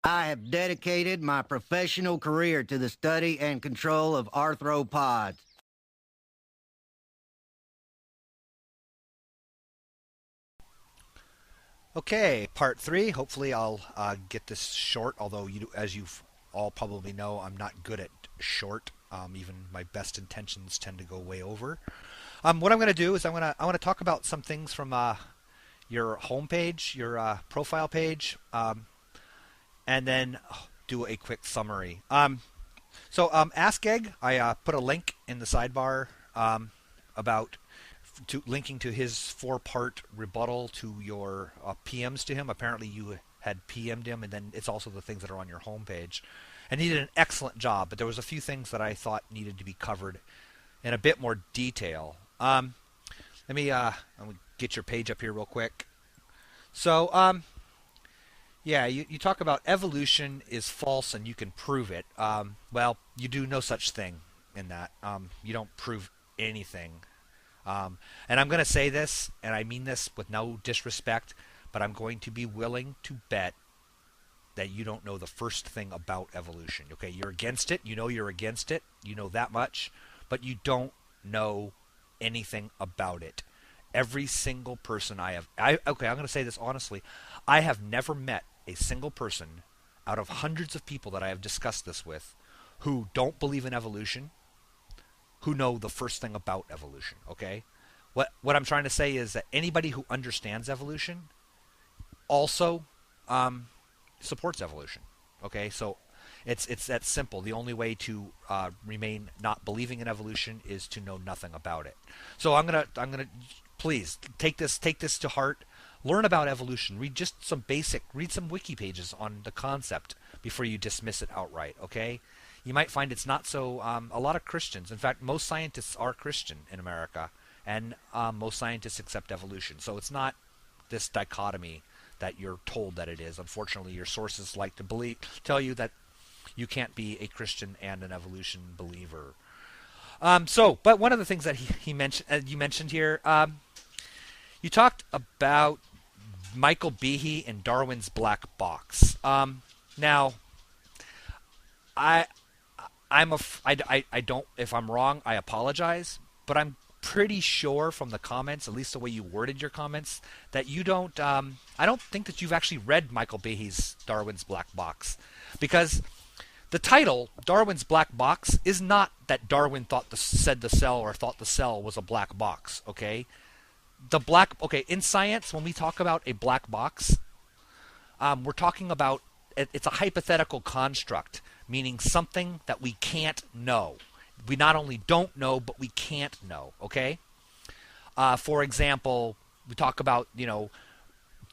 I have dedicated my professional career to the study and control of arthropods. Okay, part three. Hopefully, I'll get this short. Although, as you all probably know, I'm not good at short. Even my best intentions tend to go way over. What I'm going to do is I want to talk about some things from your homepage, your profile page, and then do a quick summary. Askegg, I put a link in the sidebar about linking to his 4-part rebuttal to your PMs to him. Apparently, you had PM'd him, and then it's also the things that are on your homepage. And he did an excellent job, but there was a few things that I thought needed to be covered in a bit more detail. Let me get your page up here real quick. So, yeah, you talk about evolution is false and you can prove it. Well, you do no such thing in that. You don't prove anything. And I'm going to say this, and I mean this with no disrespect, but I'm going to be willing to bet that you don't know the first thing about evolution. Okay, you're against it. You know you're against it. You know that much, but you don't know anything about it. Every single person I'm going to say this honestly. I have never met a single person out of hundreds of people that I have discussed this with who don't believe in evolution, who know the first thing about evolution, okay? What I'm trying to say is that anybody who understands evolution also supports evolution, okay? So it's that simple. The only way to remain not believing in evolution is to know nothing about it. So I'm gonna please take this to heart. Learn about evolution. Read some wiki pages on the concept before you dismiss it outright, okay? You might find it's not so. A lot of Christians, in fact, most scientists are Christian in America, and most scientists accept evolution. So it's not this dichotomy that you're told that it is. Unfortunately, your sources like to tell you that you can't be a Christian and an evolution believer. But one of the things that he mentioned, you mentioned here, you talked about Michael Behe and Darwin's black box. Now, I don't. If I'm wrong, I apologize. But I'm pretty sure from the comments, at least the way you worded your comments, that you don't. I don't think that you've actually read Michael Behe's Darwin's Black Box, because the title Darwin's Black Box is not that Darwin said the cell or thought the cell was a black box. Okay, in science, when we talk about a black box, we're talking about it's a hypothetical construct, meaning something that we can't know. We not only don't know, but we can't know, okay? For example, we talk about,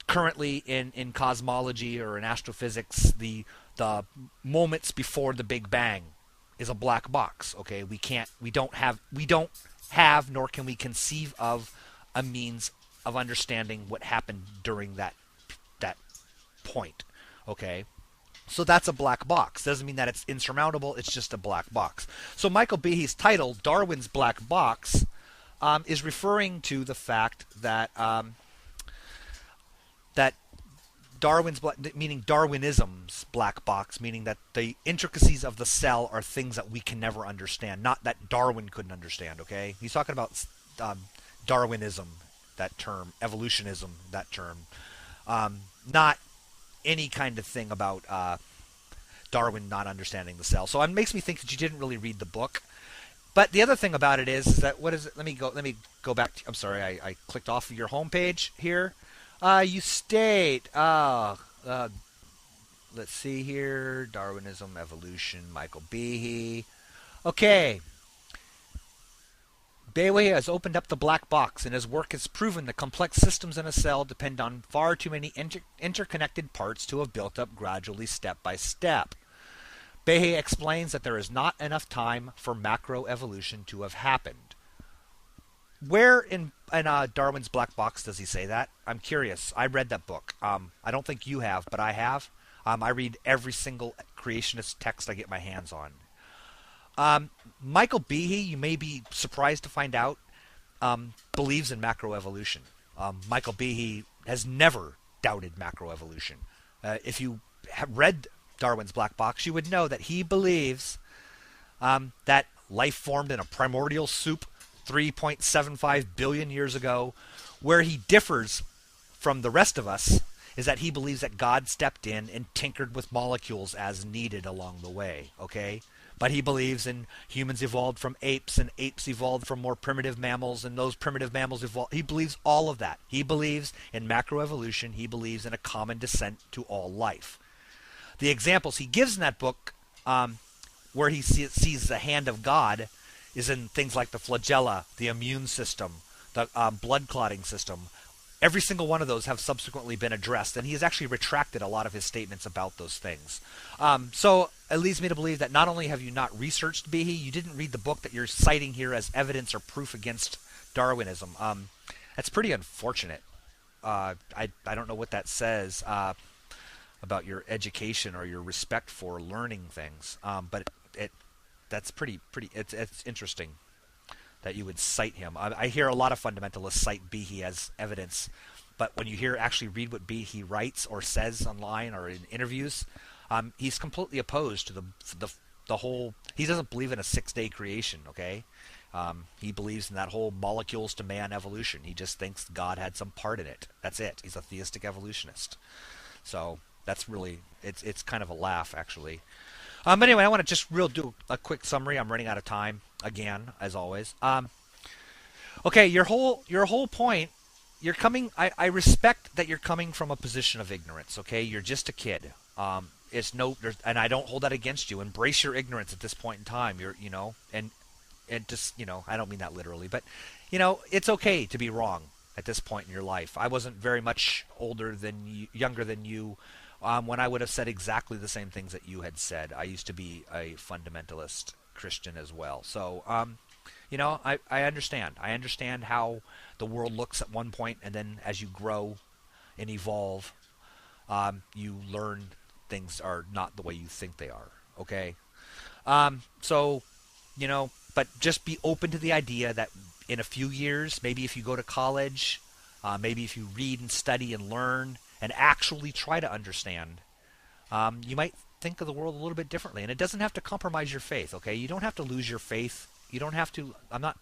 currently in cosmology or in astrophysics, the moments before the Big Bang is a black box, okay? We don't have, nor can we conceive of a means of understanding what happened during that point, okay? So that's a black box. Doesn't mean that it's insurmountable. It's just a black box. So Michael Behe's title, Darwin's Black Box, is referring to the fact that meaning Darwinism's black box, meaning that the intricacies of the cell are things that we can never understand, not that Darwin couldn't understand. Okay, he's talking about Darwinism, that term, evolutionism, that term, not any kind of thing about Darwin not understanding the cell. So it makes me think that you didn't really read the book. But the other thing about it is that what is it? Let me go back. I'm sorry, I clicked off of your homepage here. You state, let's see here, Darwinism, evolution, Michael Behe. Okay. Behe has opened up the black box, and his work has proven the complex systems in a cell depend on far too many interconnected parts to have built up gradually step by step. Behe explains that there is not enough time for macroevolution to have happened. Where in Darwin's Black Box does he say that? I'm curious. I read that book. I don't think you have, but I have. I read every single creationist text I get my hands on. Michael Behe, you may be surprised to find out, believes in macroevolution. Michael Behe has never doubted macroevolution. If you have read Darwin's black box, you would know that he believes that life formed in a primordial soup 3.75 billion years ago. Where he differs from the rest of us is that he believes that God stepped in and tinkered with molecules as needed along the way, okay? But he believes in humans evolved from apes, and apes evolved from more primitive mammals, and those primitive mammals evolved. He believes all of that. He believes in macroevolution. He believes in a common descent to all life. The examples he gives in that book where he sees the hand of God is in things like the flagella, the immune system, the blood clotting system. Every single one of those have subsequently been addressed, and he has actually retracted a lot of his statements about those things. So it leads me to believe that not only have you not researched Behe, you didn't read the book that you're citing here as evidence or proof against Darwinism. That's pretty unfortunate. I don't know what that says about your education or your respect for learning things, but that's pretty. It's interesting that you would cite him. I hear a lot of fundamentalists cite Behe as evidence, but when you actually read what Behe writes or says online or in interviews, he's completely opposed to the whole. He doesn't believe in a 6-day creation. Okay, he believes in that whole molecules to man evolution. He just thinks God had some part in it. That's it. He's a theistic evolutionist. So that's really it's kind of a laugh actually. But anyway, I want to just do a quick summary. I'm running out of time again, as always. Okay, your whole point. You're coming. I respect that you're coming from a position of ignorance. Okay, you're just a kid. And I don't hold that against you. Embrace your ignorance at this point in time. And just I don't mean that literally, but it's okay to be wrong at this point in your life. I wasn't very much younger than you. When I would have said exactly the same things that you had said. I used to be a fundamentalist Christian as well. So, I understand. I understand how the world looks at one point, and then as you grow and evolve, you learn things are not the way you think they are. Okay? But just be open to the idea that in a few years, maybe if you go to college, maybe if you read and study and learn, and actually try to understand, you might think of the world a little bit differently. And it doesn't have to compromise your faith, okay? You don't have to lose your faith. You don't have to. I'm not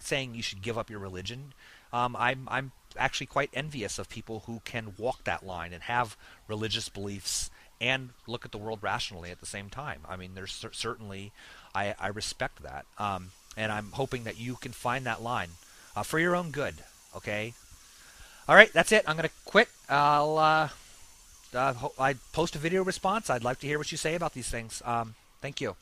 saying you should give up your religion. I'm actually quite envious of people who can walk that line and have religious beliefs and look at the world rationally at the same time. I mean, there's certainly, I respect that. And I'm hoping that you can find that line for your own good, okay? All right, that's it. I'm going to quit. I post a video response. I'd like to hear what you say about these things. Thank you.